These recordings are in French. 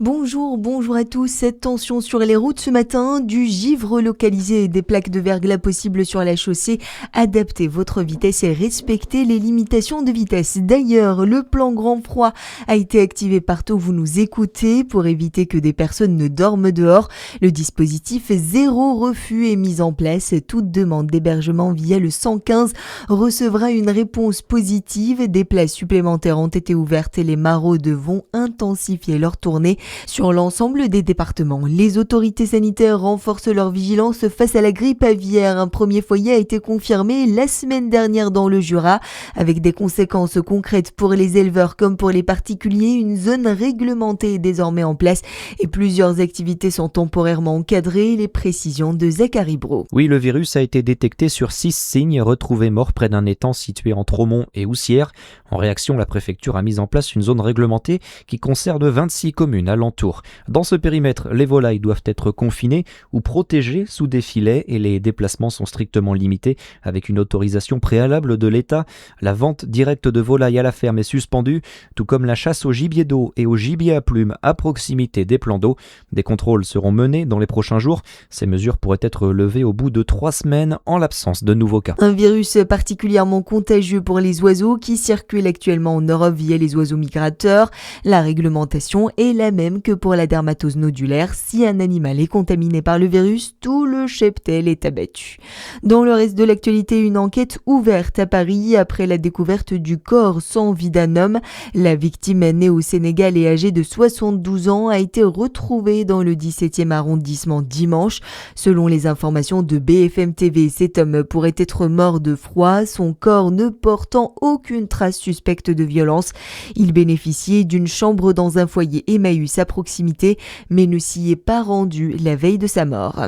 Bonjour à tous. Attention sur les routes ce matin, du givre localisé et des plaques de verglas possibles sur la chaussée. Adaptez votre vitesse et respectez les limitations de vitesse. D'ailleurs, le plan grand froid a été activé partout où vous nous écoutez pour éviter que des personnes ne dorment dehors. Le dispositif zéro refus est mis en place. Toute demande d'hébergement via le 115 recevra une réponse positive. Des places supplémentaires ont été ouvertes et les maraudes vont intensifier leur tournée. Sur l'ensemble des départements, les autorités sanitaires renforcent leur vigilance face à la grippe aviaire. Un premier foyer a été confirmé la semaine dernière dans le Jura, avec des conséquences concrètes pour les éleveurs comme pour les particuliers. Une zone réglementée est désormais en place et plusieurs activités sont temporairement encadrées. Les précisions de Zachary Bro. Oui, le virus a été détecté sur 6 cygnes retrouvés morts près d'un étang situé entre Aumont et Houssières. En réaction, la préfecture a mis en place une zone réglementée qui concerne 26 communes alentour. Dans ce périmètre, les volailles doivent être confinées ou protégées sous des filets et les déplacements sont strictement limités avec une autorisation préalable de l'État. La vente directe de volailles à la ferme est suspendue, tout comme la chasse au gibier d'eau et au gibier à plumes à proximité des plans d'eau. Des contrôles seront menés dans les prochains jours. Ces mesures pourraient être levées au bout de 3 semaines en l'absence de nouveaux cas. Un virus particulièrement contagieux pour les oiseaux qui circule actuellement en Europe via les oiseaux migrateurs. La réglementation est la même que pour la dermatose nodulaire. Si un animal est contaminé par le virus, tout le cheptel est abattu. Dans le reste de l'actualité, une enquête ouverte à Paris après la découverte du corps sans vie d'un homme. La victime, née au Sénégal et âgée de 72 ans, a été retrouvée dans le 17e arrondissement dimanche. Selon les informations de BFM TV, cet homme pourrait être mort de froid, son corps ne portant aucune trace suspecte de violence. Il bénéficiait d'une chambre dans un foyer Emmaüs à proximité, mais ne s'y est pas rendu la veille de sa mort.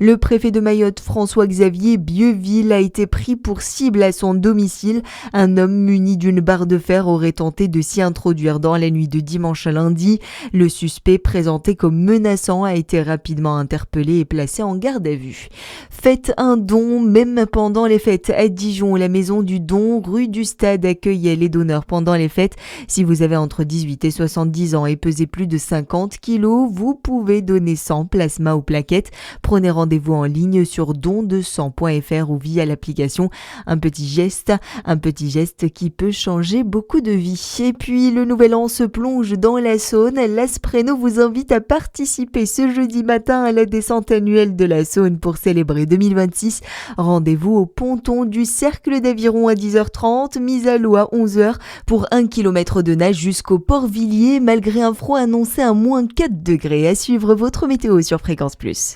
Le préfet de Mayotte, François-Xavier Bieuville, a été pris pour cible à son domicile. Un homme muni d'une barre de fer aurait tenté de s'y introduire dans la nuit de dimanche à lundi. Le suspect, présenté comme menaçant, a été rapidement interpellé et placé en garde à vue. Faites un don, même pendant les fêtes. À Dijon, la maison du don, rue du Stade, accueille les donneurs pendant les fêtes. Si vous avez entre 18 et 70 ans et pesez plus de 50 kilos, vous pouvez donner sang, plasma ou plaquettes. Prenez rendez-vous en ligne sur dondesang.fr ou via l'application. Un petit geste qui peut changer beaucoup de vies. Et puis, le Nouvel An se plonge dans la Saône. L'Aspreno vous invite à participer ce jeudi matin à la descente annuelle de la Saône pour célébrer 2026. Rendez-vous au ponton du Cercle d'Aviron à 10h30, mise à l'eau à 11h pour 1 km de nage jusqu'au Port-Villiers, malgré un froid annoncé à -4 degrés. À suivre votre météo sur Fréquence Plus.